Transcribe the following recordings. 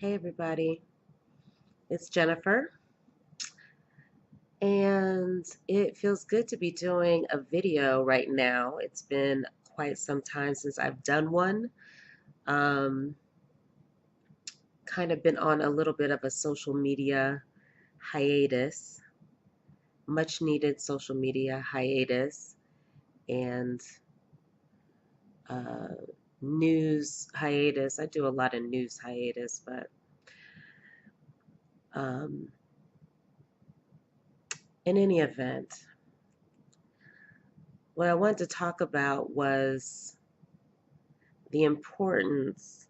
Hey everybody, it's Jennifer, and it feels good to be doing a video right now. It's been quite some time since I've done one. Um, kind of been on a little bit of a social media hiatus, much needed social media hiatus, and uh, news hiatus. I do a lot of news hiatus, but um, in any event, what I wanted to talk about was the importance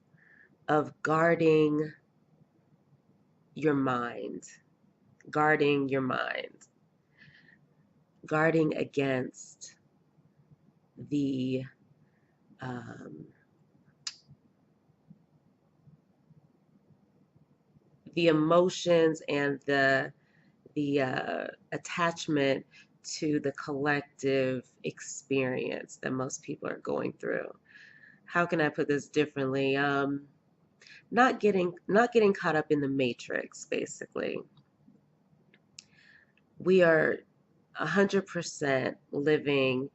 of your mind, guarding your mind, guarding against the um, the emotions and the attachment to the collective experience that most people are going through. How can I put this differently? Not getting caught up in the matrix. Basically, we are 100% living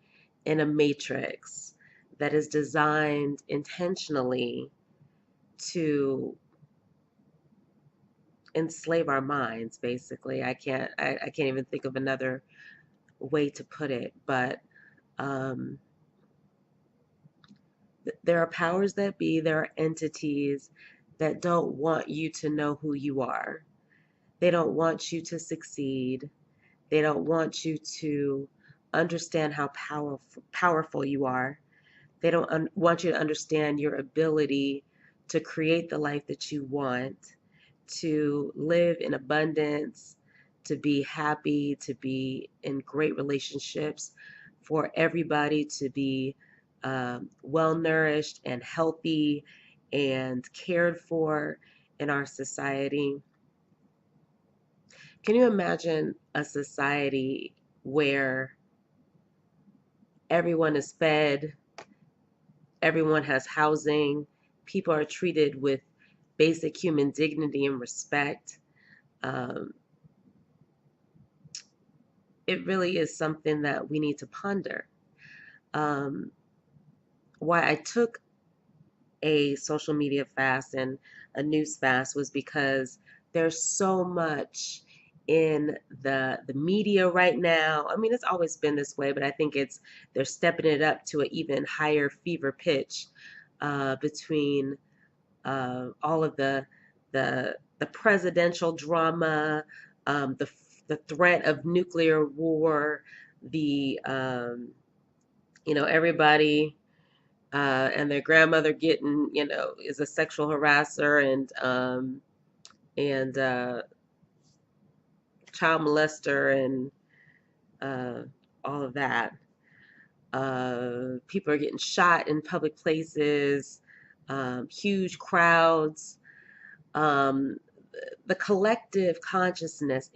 in a matrix that is designed intentionally to enslave our minds. Basically, I can't even think of another way to put it, but um, there are powers that be, there are entities that don't want you to know who you are. They don't want you to succeed. They don't want you to understand how powerful you are. They don't want you to understand your ability to create the life that you want, to live in abundance, to be happy, to be in great relationships, for everybody to be well nourished and healthy and cared for in our society. Can you imagine a society where everyone is fed, everyone has housing, people are treated with basic human dignity and respect? Um, it really is something that we need to ponder. Um, why I took a social media fast and a news fast was because there's so much in the media right now. I mean, it's always been this way, but I think they're stepping it up to an even higher fever pitch between all of the presidential drama, the threat of nuclear war, the everybody and their grandmother getting is a sexual harasser and child molester and uh, all of that. People are getting shot in public places, huge crowds. Um, the collective consciousness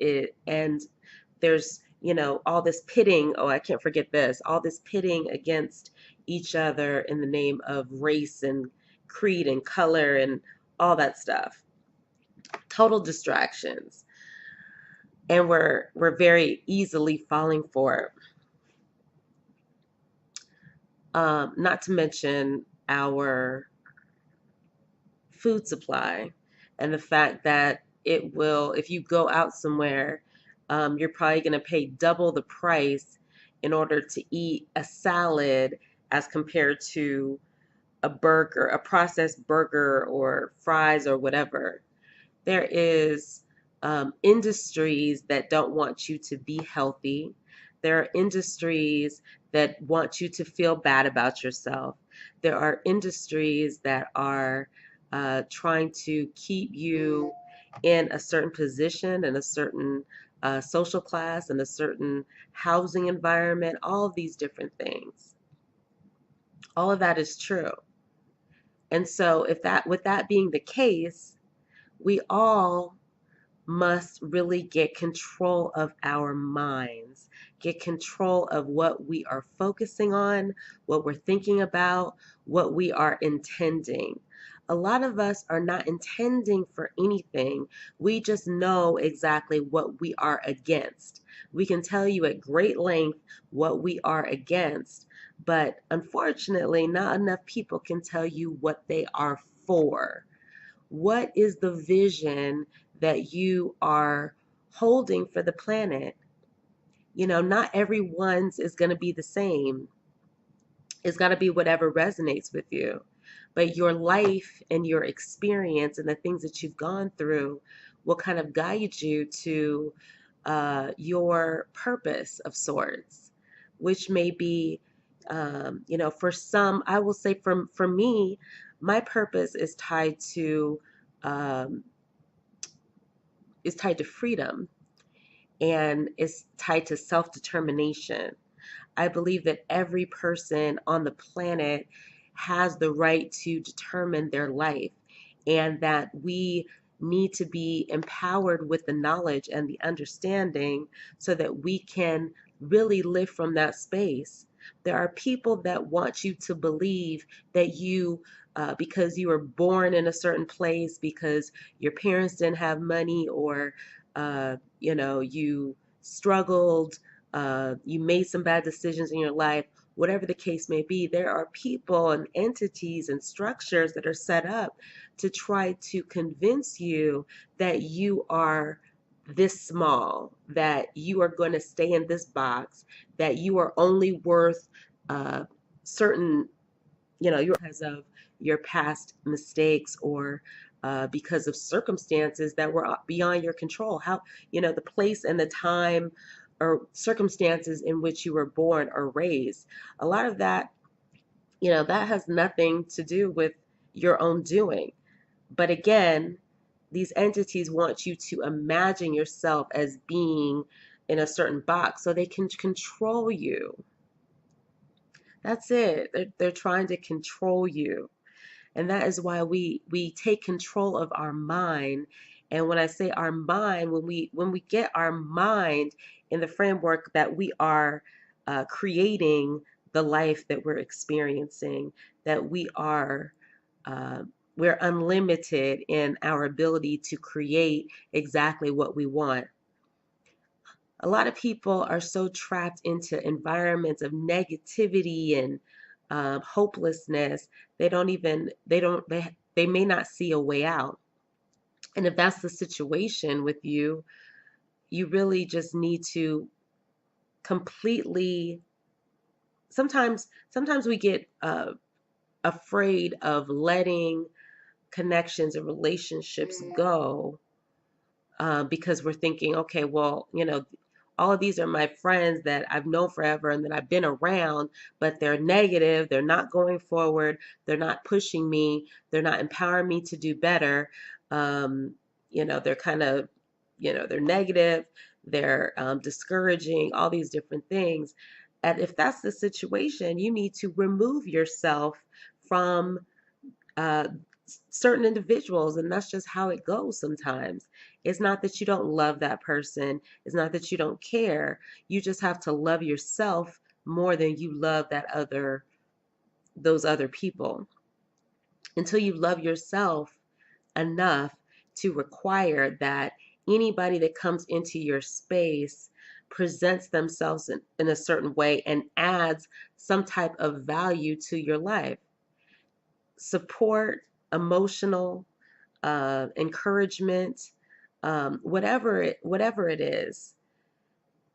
and there's all this pitting. Oh, I can't forget this. All this pitting against each other in the name of race and creed and color and all that stuff. Total distractions, and we're very easily falling for it. Not to mention our food supply and the fact that it will, if you go out somewhere, you're probably going to pay double the price in order to eat a salad as compared to a burger, a processed burger or fries or whatever. There is industries that don't want you to be healthy. There are industries that want you to feel bad about yourself. There are industries that are trying to keep you in a certain position, in a certain social class, in a certain housing environment, all of these different things. All of that is true. And so with that being the case, we all must really get control of our minds, get control of what we are focusing on, what we're thinking about, what we are intending. A lot of us are not intending for anything. We just know exactly what we are against. We can tell you at great length what we are against, but unfortunately, not enough people can tell you what they are for. What is the vision that you are holding for the planet? Not everyone's is going to be the same. It's got to be whatever resonates with you. But your life and your experience and the things that you've gone through will kind of guide you to your purpose of sorts, which may be, for some, I will say for me, my purpose um, is tied to freedom and is tied to self-determination. I believe that every person on the planet has the right to determine their life, and that we need to be empowered with the knowledge and the understanding so that we can really live from that space. There are people that want you to believe that because you were born in a certain place, because your parents didn't have money, or you struggled, you made some bad decisions in your life, whatever the case may be, there are people and entities and structures that are set up to try to convince you that you are this small, that you are going to stay in this box, that you are only worth certain, because of your past mistakes, or because of circumstances that were beyond your control. The place and the time or circumstances in which you were born or raised. A lot of that, that has nothing to do with your own doing. But again, these entities want you to imagine yourself as being in a certain box so they can control you. That's it. They're trying to control you. And that is why we take control of our mind. And when I say our mind, when we get our mind in the framework that we are creating the life that we're experiencing, that uh, we're unlimited in our ability to create exactly what we want. A lot of people are so trapped into environments of negativity and hopelessness. They may not see a way out. And if that's the situation with you, you really just need to completely. Sometimes we get afraid of letting connections and relationships go, because we're thinking, okay, well, all of these are my friends that I've known forever and that I've been around, but they're negative, they're not going forward, they're not pushing me, they're not empowering me to do better. They're kind of, they're negative, they're discouraging, all these different things. And if that's the situation, you need to remove yourself from uh, certain individuals, and that's just how it goes sometimes. It's not that you don't love that person, it's not that you don't care. You just have to love yourself more than you love those other people. Until you love yourself enough to require that anybody that comes into your space presents themselves in a certain way and adds some type of value to your life. Support, emotional, encouragement, whatever it is,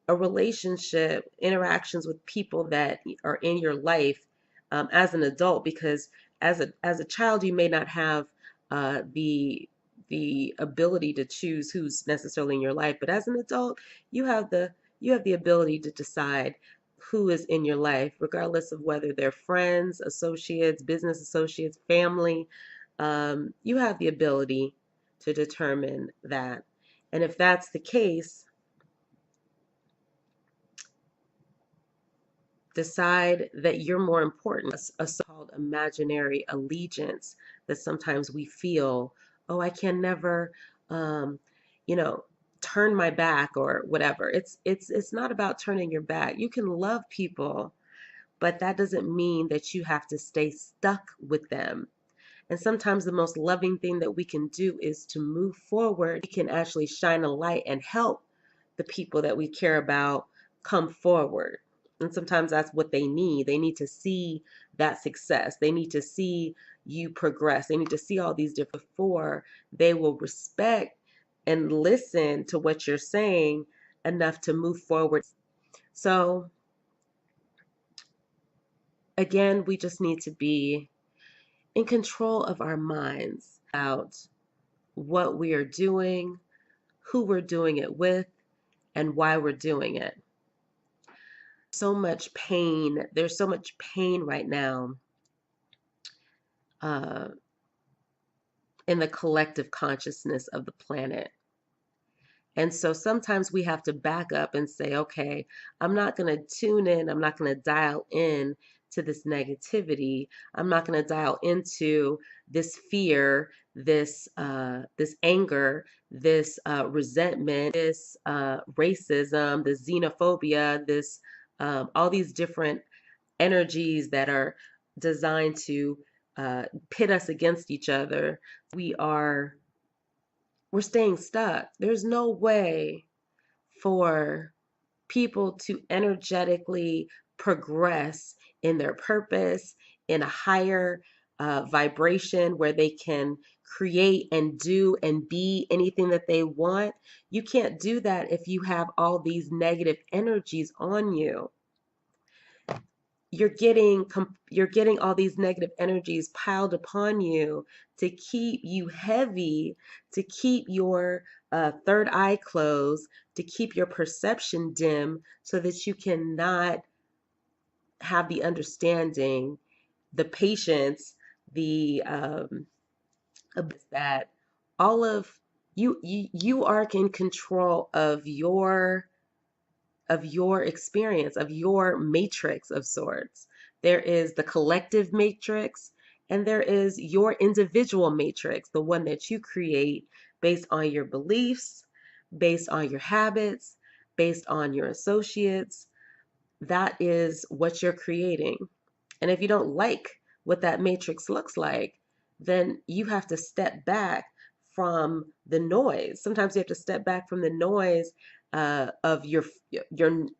a relationship, interactions with people that are in your life as an adult, because as a child you may not have the ability to choose who's necessarily in your life, but as an adult you have the ability to decide who is in your life, regardless of whether they're friends, associates, business associates, family. You have the ability to determine that. And if that's the case, decide that you're more important. A so-called imaginary allegiance that sometimes we feel, oh, I can never, um, you know, turn my back or whatever. It's not about turning your back. You can love people, but that doesn't mean that you have to stay stuck with them. And sometimes the most loving thing that we can do is to move forward. We can actually shine a light and help the people that we care about come forward. And sometimes that's what they need. They need to see that success. They need to see you progress. They need to see all these different before they will respect and listen to what you're saying enough to move forward. So again, we just need to be in control of our minds about what we are doing, who we're doing it with, and why we're doing it. So much pain. There's so much pain right now uh, in the collective consciousness of the planet. And so sometimes we have to back up and say, okay, I'm not going to tune in. I'm not going to dial in to this negativity. I'm not going to dial into this fear, this anger, this resentment, this racism, this xenophobia, this all these different energies that are designed to pit us against each other. We are we're staying stuck. There's no way for people to energetically progress in their purpose, in a higher vibration where they can create and do and be anything that they want. You can't do that if you have all these negative energies on you. You're getting all these negative energies piled upon you to keep you heavy, to keep your third eye closed, to keep your perception dim, so that you cannot have the understanding, the patience, the that all of you are in control of your experience, of your matrix of sorts. There is the collective matrix, and there is your individual matrix, the one that you create based on your beliefs, based on your habits, based on your associates. That is what you're creating. And if you don't like what that matrix looks like, then you have to step back from the noise. Sometimes you have to step back from the noise of your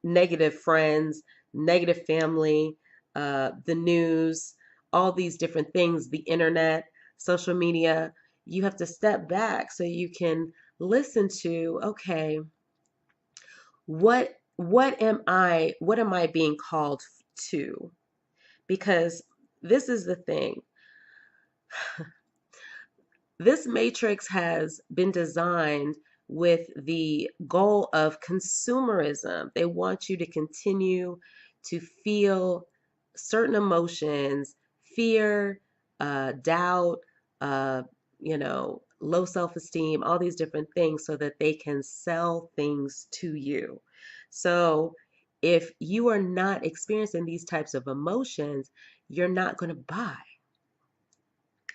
negative friends, negative family, the news, all these different things, the internet, social media. You have to step back so you can listen to, okay, what am I being called to? Because this is the thing. This matrix has been designed with the goal of consumerism. They want you to continue to feel certain emotions, fear, doubt, uh, low self-esteem, all these different things, so that they can sell things to you. So if you are not experiencing these types of emotions, you're not going to buy.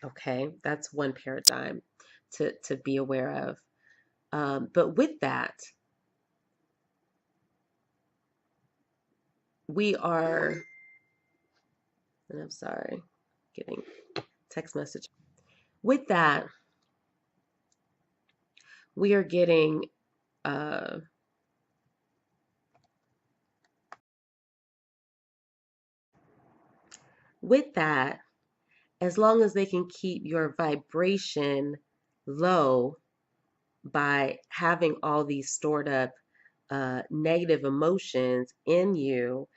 Okay, that's one paradigm to be aware of. But with that, we are, and I'm sorry, getting text message. With that, we are getting, uh, with that, as long as they can keep your vibration low by having all these stored up negative emotions in you,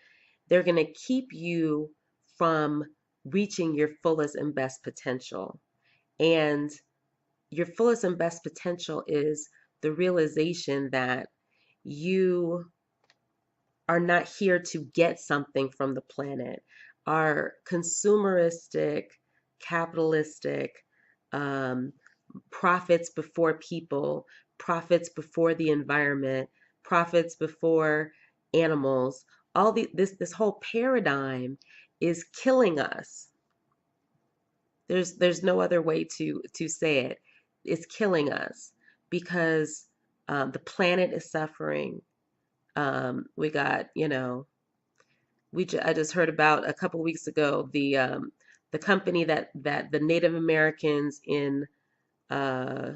they're going to keep you from reaching your fullest and best potential. And your fullest and best potential is the realization that you are not here to get something from the planet. Our consumeristic, capitalistic, um, profits before people, profits before the environment, profits before animals, this whole paradigm is killing us. There's no other way to say it. It's killing us because the planet is suffering. We got, I just heard about a couple weeks ago the the company that the Native Americans in uh,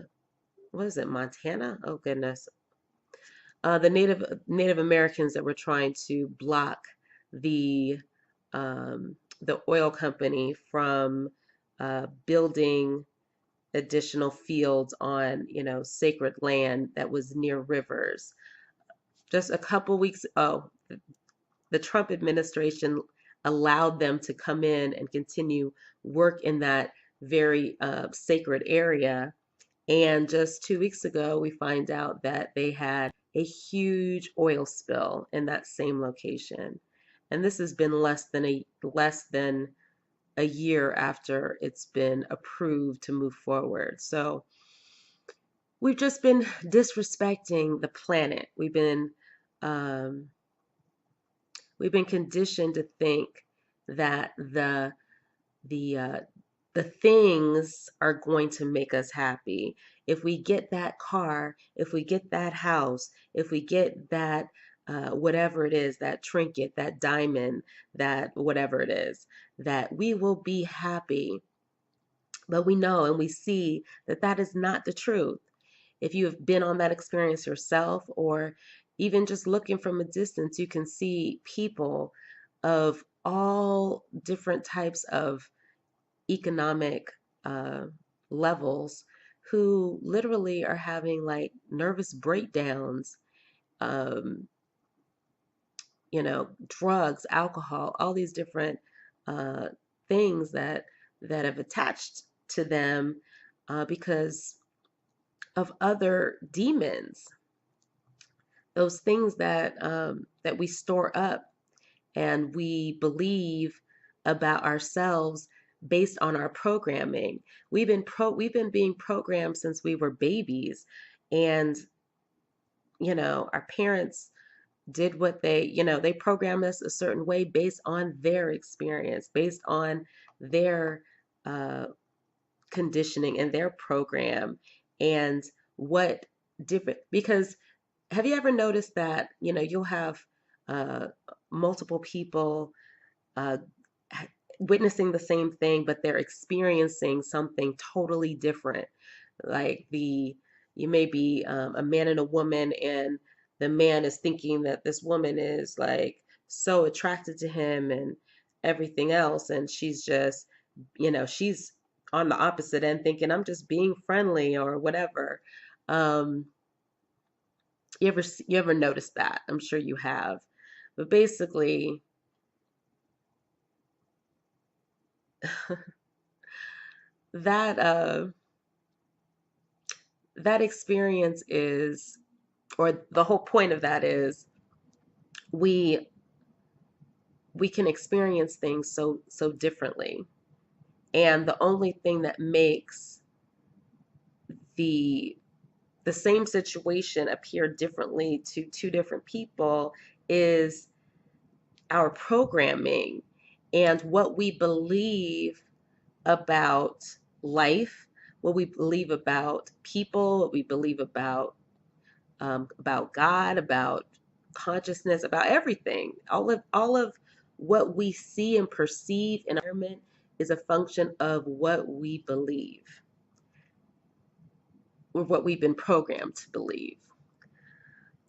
what is it, Montana? Oh goodness, the Native Americans that were trying to block the the oil company from building additional fields on, sacred land that was near rivers. Just a couple weeks, the Trump administration allowed them to come in and continue work in that very sacred area. And just 2 weeks ago, we find out that they had a huge oil spill in that same location. And this has been less than a year after it's been approved to move forward. So we've just been disrespecting the planet. Um, we've been conditioned to think that the uh, the things are going to make us happy. If we get that car, if we get that house, if we get that whatever it is, that trinket, that diamond, that whatever it is, that we will be happy. But we know and we see that that is not the truth. If you have been on that experience yourself, or even just looking from a distance, you can see people of all different types of economic uh, levels who literally are having like nervous breakdowns, um, drugs, alcohol, all these different uh, things that have attached to them because of other demons, those things that we store up and we believe about ourselves based on our programming. We've been being programmed since we were babies, and our parents did what they programmed us a certain way based on their experience, based on their uh, conditioning and their program, and what different because have you ever noticed that you'll have uh, multiple people uh, witnessing the same thing, but they're experiencing something totally different. Like you may be a man and a woman, and the man is thinking that this woman is like so attracted to him and everything else, and she's on the opposite end thinking I'm just being friendly or whatever. Um, you ever notice that? I'm sure you have. But basically, that that experience is, or the whole point of that is, we we can experience things so differently, and the only thing that makes the the same situation appear differently to two different people is our programming and what we believe about life, what we believe about people, what we believe about God, about consciousness, about everything. All of what we see and perceive in our environment is a function of what we believe, or what we've been programmed to believe.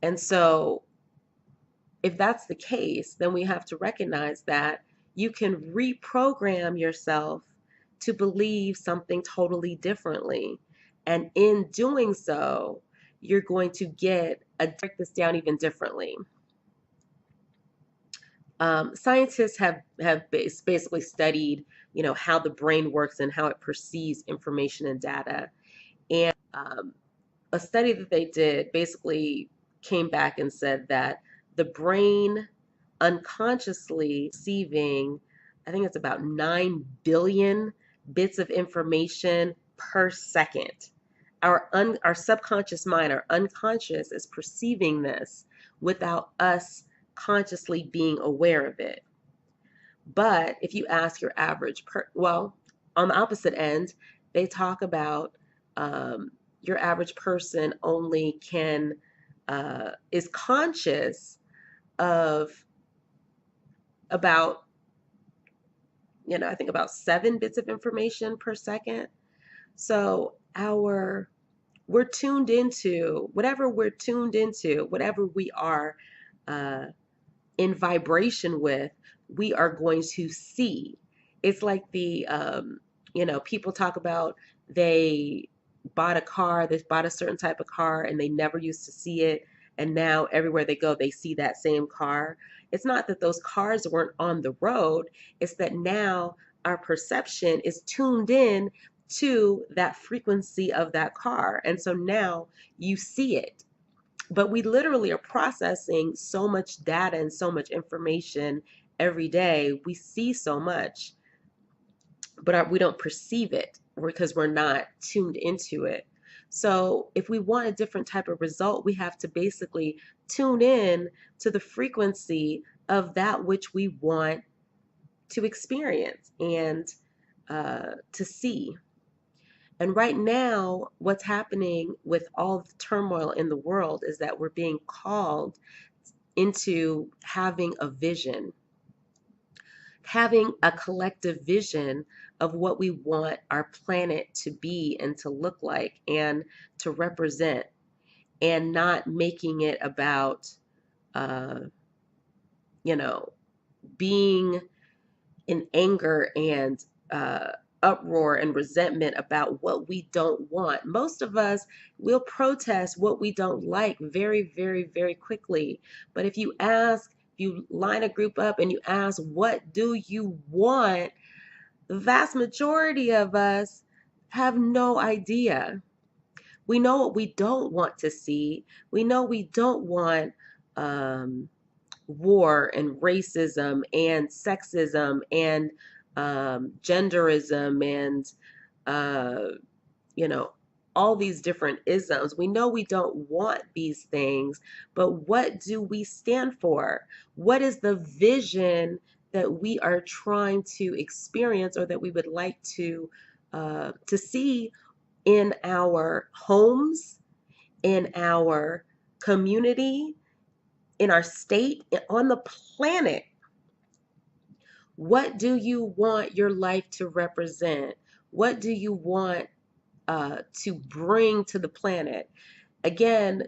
And so, if that's the case, then we have to recognize that you can reprogram yourself to believe something totally differently. And in doing so, you're going to break this down even differently. Scientists have basically studied, how the brain works and how it perceives information and data. And a study that they did basically came back and said that the brain unconsciously receiving, I think it's about 9 billion bits of information per second. Our subconscious mind, our unconscious, is perceiving this without us consciously being aware of it. But if you ask your well, on the opposite end, they talk about your average person only is conscious of about I think about 7 bits of information per second. So we're tuned into whatever we are uh, in vibration with, we are going to see. It's like people talk about they they bought a certain type of car and they never used to see it. And now everywhere they go, they see that same car. It's not that those cars weren't on the road, it's that now our perception is tuned in to that frequency of that car. And so now you see it, but we literally are processing so much data and so much information every day. We see so much, but we don't perceive it because we're not tuned into it. So if we want a different type of result, we have to basically tune in to the frequency of that which we want to experience and to see. And right now, what's happening with all the turmoil in the world is that we're being called into having a collective vision of what we want our planet to be and to look like and to represent, and not making it about, uh, you know, being in anger and uproar and resentment about what we don't want. Most of us will protest what we don't like very, very, very quickly. But if you line a group up and you ask, what do you want? The vast majority of us have no idea. We know what we don't want to see. We know we don't want um, war and racism and sexism and genderism and uh, you know all these different isms. We know we don't want these things, but what do we stand for? What is the vision that we are trying to experience, or that we would like to see in our homes, in our community, in our state, on the planet? What do you want your life to represent? What do you want to bring to the planet? Again,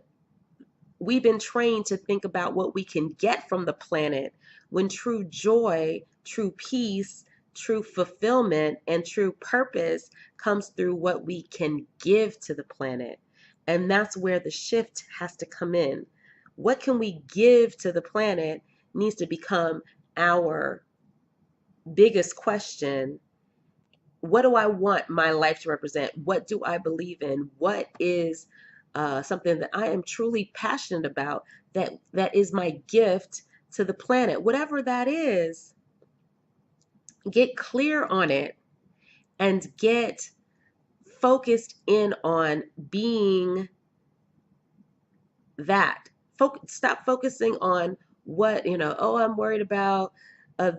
we've been trained to think about what we can get from the planet, when true joy, true peace, true fulfillment, and true purpose comes through what we can give to the planet. And that's where the shift has to come in. What can we give to the planet needs to become our biggest question. What do I want my life to represent? What do I believe in? What is something that I am truly passionate about, that is my gift to the planet? Whatever that is, get clear on it and get focused in on being that. Stop focusing on what, oh, I'm worried about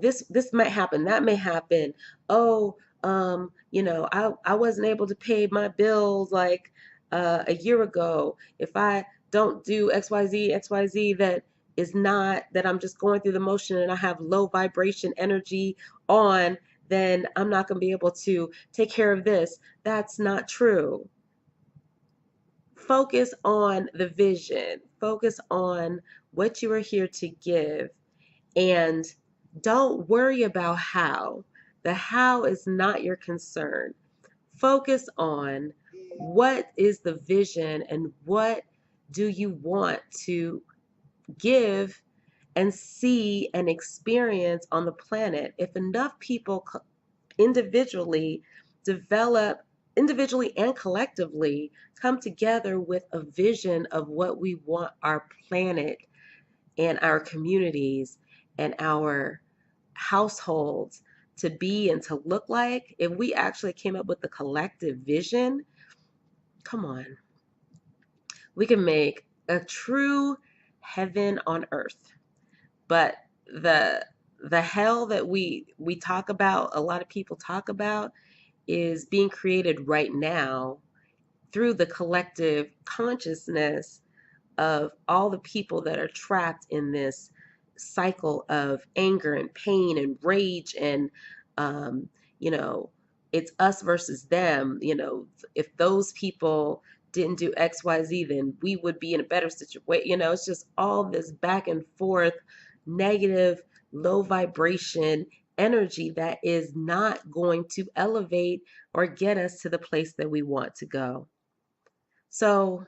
this might happen, that may happen. Oh, I wasn't able to pay my bills like a year ago. If I don't do XYZ, that is not, that I'm just going through the motion and I have low vibration energy on, then I'm not going to be able to take care of this. That's not true. Focus on the vision, focus on what you are here to give, and don't worry about how. The how is not your concern. Focus on what is the vision and what do you want to give and see and experience on the planet. If enough people individually develop, individually and collectively, come together with a vision of what we want our planet and our communities and our households to be and to look like, if we actually came up with the collective vision, come on, we can make a true heaven on earth. But the the hell that we talk about, a lot of people talk about, is being created right now through the collective consciousness of all the people that are trapped in this cycle of anger and pain and rage and Um, you know, it's us versus them. If those people didn't do XYZ, then we would be in a better situation. It's just all this back and forth, negative, low vibration energy that is not going to elevate or get us to the place that we want to go. So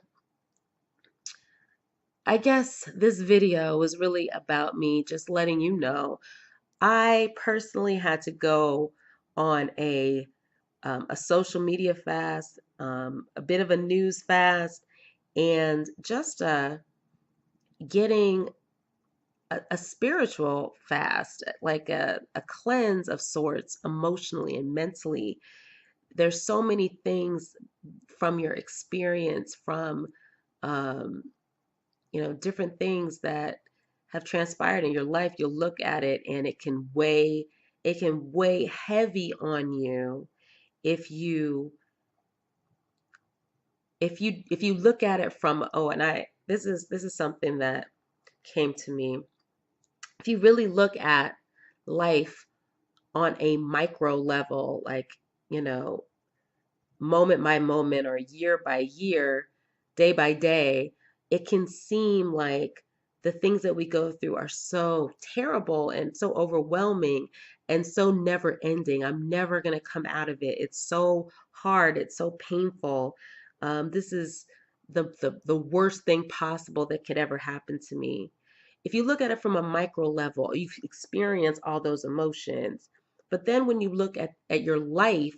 I guess this video was really about me just letting you know I personally had to go on a social media fast, a bit of a news fast, and just getting a spiritual fast, like a cleanse of sorts, emotionally and mentally. There's so many things from your experience, from um, different things that have transpired in your life. You'll look at it and it can weigh heavy on you if you look at it from, oh, and I this is something that came to me. If you really look at life on a micro level, like, you know, moment by moment or year by year, day by day, it can seem like the things that we go through are so terrible and so overwhelming and so never ending. I'm never going to come out of it. It's so hard. It's so painful. This is the worst thing possible that could ever happen to me. If you look at it from a micro level, you experience all those emotions. But then when you look at your life,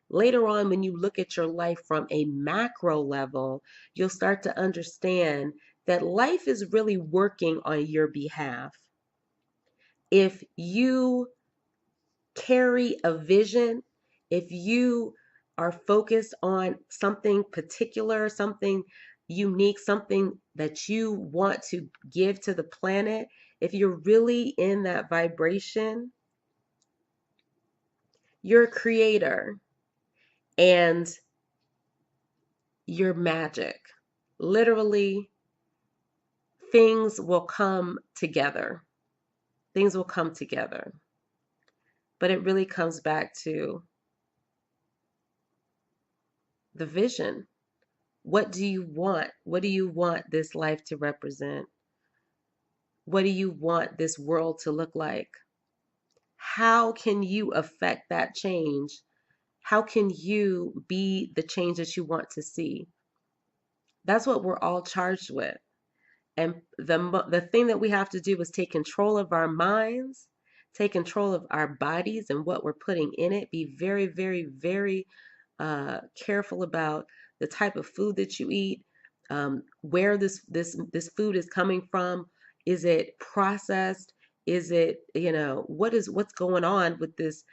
later on, when you look at your life from a macro level, you'll start to understand that life is really working on your behalf. If you carry a vision, if you are focused on something particular, something unique, something that you want to give to the planet, if you're really in that vibration, you're a creator and you're magic. Literally, things will come together. Things will come together. But it really comes back to the vision. What do you want? What do you want this life to represent? What do you want this world to look like? How can you affect that change? How can you be the change that you want to see? That's what we're all charged with. And the thing that we have to do is take control of our minds, take control of our bodies and what we're putting in it. Be very, very, very careful about the type of food that you eat, where this food is coming from. Is it processed? Is it, what's going on with this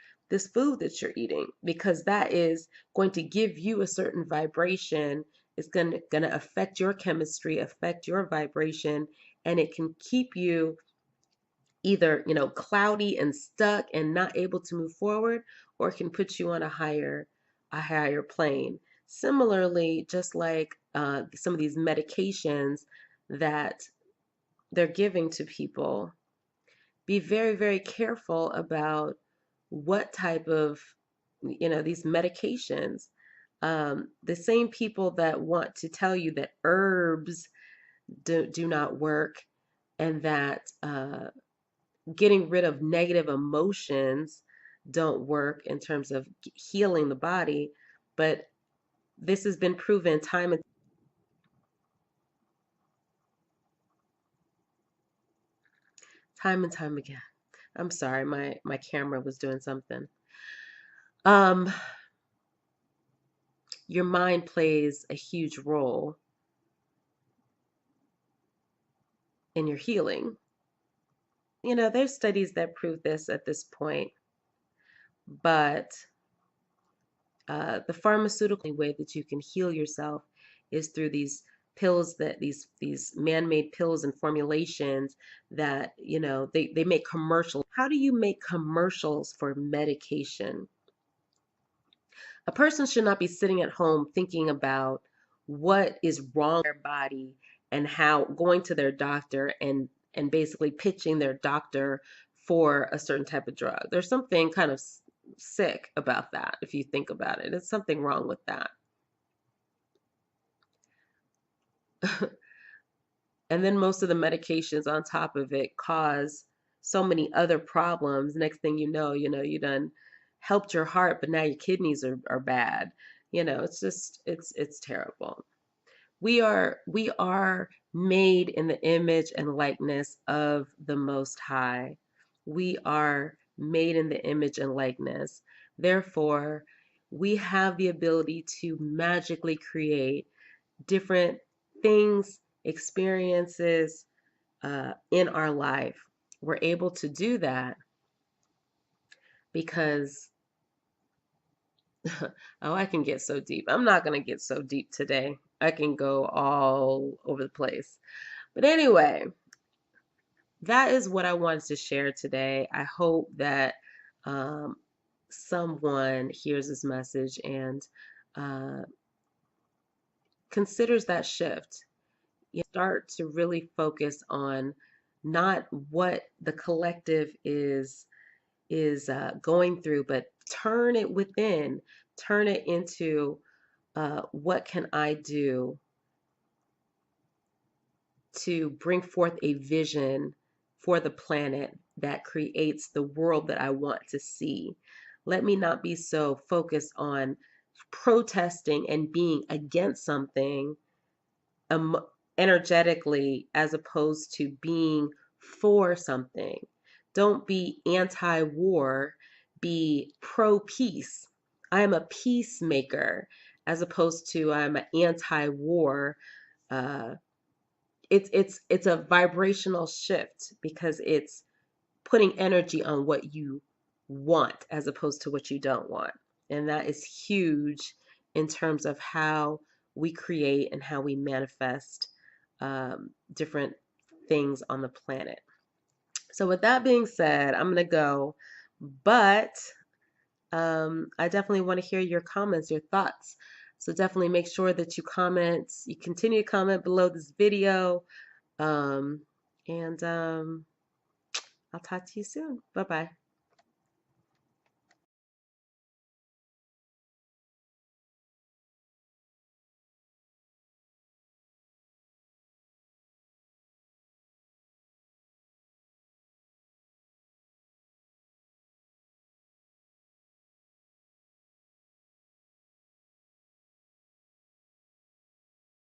food that you're eating? Because that is going to give you a certain vibration. It's gonna affect your chemistry, affect your vibration, and it can keep you either, cloudy and stuck and not able to move forward, or it can put you on a higher plane. Similarly, just like some of these medications that they're giving to people, be very, very careful about what type of, these medications. The same people that want to tell you that herbs do not work, and that getting rid of negative emotions don't work in terms of healing the body, but this has been proven time and time again. I'm sorry, my camera was doing something. Um, your mind plays a huge role in your healing. There's studies that prove this at this point, but the pharmaceutical way that you can heal yourself is through these pills, that these man-made pills and formulations that they make commercials. How do you make commercials for medication? A person should not be sitting at home thinking about what is wrong with their body and how going to their doctor and basically pitching their doctor for a certain type of drug. There's something kind of sick about that if you think about it. There's something wrong with that. And then most of the medications on top of it cause so many other problems. Next thing you done helped your heart, but now your kidneys are bad. It's just it's terrible. We are made in the image and likeness of the Most High. We are made in the image and likeness. Therefore, we have the ability to magically create different things, experiences in our life. We're able to do that because, oh, I can get so deep. I'm not going to get so deep today. I can go all over the place. But anyway, that is what I wanted to share today. I hope that um, someone hears this message and uh, considers that shift. You start to really focus on not what the collective is going through, but turn it within, turn it into what can I do to bring forth a vision for the planet that creates the world that I want to see. Let me not be so focused on protesting and being against something um, energetically as opposed to being for something. Don't be anti war, be pro peace. I am a peacemaker as opposed to I'm an anti war. Uh, it's a vibrational shift because it's putting energy on what you want as opposed to what you don't want. And that is huge in terms of how we create and how we manifest different things on the planet. So, with that being said, I'm going to go, but I definitely want to hear your comments, your thoughts. So, definitely make sure that you continue to comment below this video. Um, and I'll talk to you soon. Bye bye.